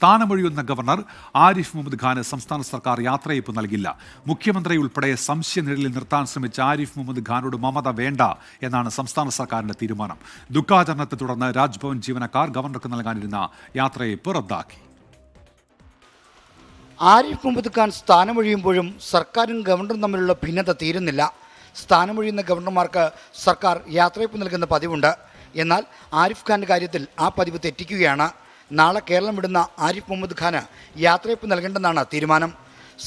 സ്ഥാനമൊഴിയുന്ന governor Arif Muhammad Khan സംസ്ഥാന സർക്കാർ യാത്രയയപ്പ് നൽകില്ല. മുഖ്യമന്ത്രി ഉൾപ്പെടെ സംശയനിഴലിൽ നിർത്താൻ ശ്രമിച്ച ആരിഫ് മുഹമ്മദ് ഖാനോട് മമത വേണ്ട എന്നാണ് സംസ്ഥാന സർക്കാരിന്റെ തീരുമാനം. ദുഃഖാചരണത്തെ തുടർന്ന് രാജ്ഭവൻ ജീവനക്കാർ ഗവർണർക്ക് നൽകാനിരുന്ന യാത്രയയപ്പ് റദ്ദാക്കി. ആരിഫ് മുഹമ്മദ് ഖാൻ സ്ഥാനമൊഴിയുമ്പോഴും സർക്കാരും ഗവർണറും തമ്മിലുള്ള ഭിന്നത തീരുന്നില്ല. സ്ഥാനമൊഴിയുന്ന ഗവർണർമാർക്ക് സർക്കാർ യാത്രയയപ്പ് നൽകുന്ന പതിവുണ്ട്. എന്നാൽ ആരിഫ് ഖാൻ്റെ കാര്യത്തിൽ ആ പതിവ് തെറ്റിക്കുകയാണ്. നാളെ കേരളം വിടുന്ന ആരിഫ് മുഹമ്മദ് ഖാന് യാത്രയയപ്പ് നൽകേണ്ടെന്നാണ് തീരുമാനം.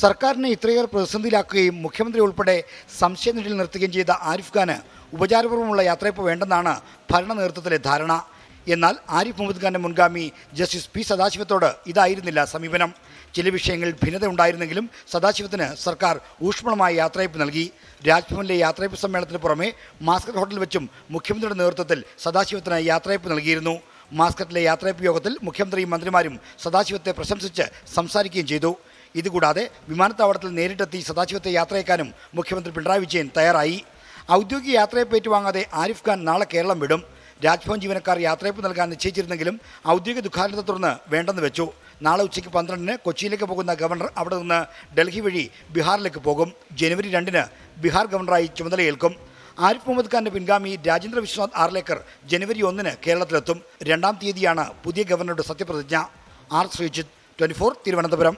സർക്കാരിനെ ഇത്രയേറെ പ്രതിസന്ധിയിലാക്കുകയും മുഖ്യമന്ത്രി ഉൾപ്പെടെ സംശയനിഴലിൽ നിർത്തുകയും ചെയ്ത ആരിഫ് ഖാന് ഉപചാരപൂർവ്വമുള്ള യാത്രയയപ്പ് വേണ്ടെന്നാണ് ഭരണ നേതൃത്വത്തിലെ ധാരണ. എന്നാൽ ആരിഫ് മുഹമ്മദ് ഖാൻ്റെ മുൻഗാമി ജസ്റ്റിസ് പി സദാശിവത്തോട് ഇതായിരുന്നില്ല സമീപനം. ചില വിഷയങ്ങളിൽ ഭിന്നത ഉണ്ടായിരുന്നെങ്കിലും സദാശിവത്തിന് സർക്കാർ ഊഷ്മളമായ യാത്രയയപ്പ് നൽകി. രാജ്ഭവനിലെ യാത്രയയപ്പ് സമ്മേളനത്തിന് പുറമെ മാസ്കറ്റ് ഹോട്ടലിൽ വെച്ചും മുഖ്യമന്ത്രിയുടെ നേതൃത്വത്തിൽ സദാശിവത്തിന് യാത്രയയപ്പ് നൽകിയിരുന്നു. മാസ്കറ്റിലെ യാത്രയയപ്പ് യോഗത്തിൽ മുഖ്യമന്ത്രിയും മന്ത്രിമാരും സദാശിവത്തെ പ്രശംസിച്ച് സംസാരിക്കുകയും ചെയ്തു. ഇതുകൂടാതെ വിമാനത്താവളത്തിൽ നേരിട്ടെത്തി സദാശിവത്തെ യാത്രയക്കാനും മുഖ്യമന്ത്രി പിണറായി വിജയൻ തയ്യാറായി. ഔദ്യോഗിക യാത്രയയപ്പ് ഏറ്റുവാങ്ങാതെ ആരിഫ് ഖാൻ നാളെ കേരളം വിടും. രാജ്ഭവൻ ജീവനക്കാർ യാത്രയയപ്പ് നൽകാൻ നിശ്ചയിച്ചിരുന്നെങ്കിലും ഔദ്യോഗിക ദുഃഖാചരണത്തെ തുടർന്ന് വേണ്ടെന്ന് വെച്ചു. നാളെ ഉച്ചയ്ക്ക് 12-ന് കൊച്ചിയിലേക്ക് പോകുന്ന ഗവർണർ അവിടെ നിന്ന് ഡൽഹി വഴി ബീഹാറിലേക്ക് പോകും. ജനുവരി 2-ന് ബീഹാർ ഗവർണറായി ചുമതലയേൽക്കും. ആരിഫ് മുഹമ്മദ് ഖാൻ്റെ പിൻഗാമി രാജേന്ദ്ര വിശ്വനാഥ് ആർലേക്കർ ജനുവരി 1-ന് കേരളത്തിലെത്തും. 2-ാം തീയതിയാണ് പുതിയ ഗവർണറുടെ സത്യപ്രതിജ്ഞ. ആർ ശ്രീജിത്ത്, 24 തിരുവനന്തപുരം.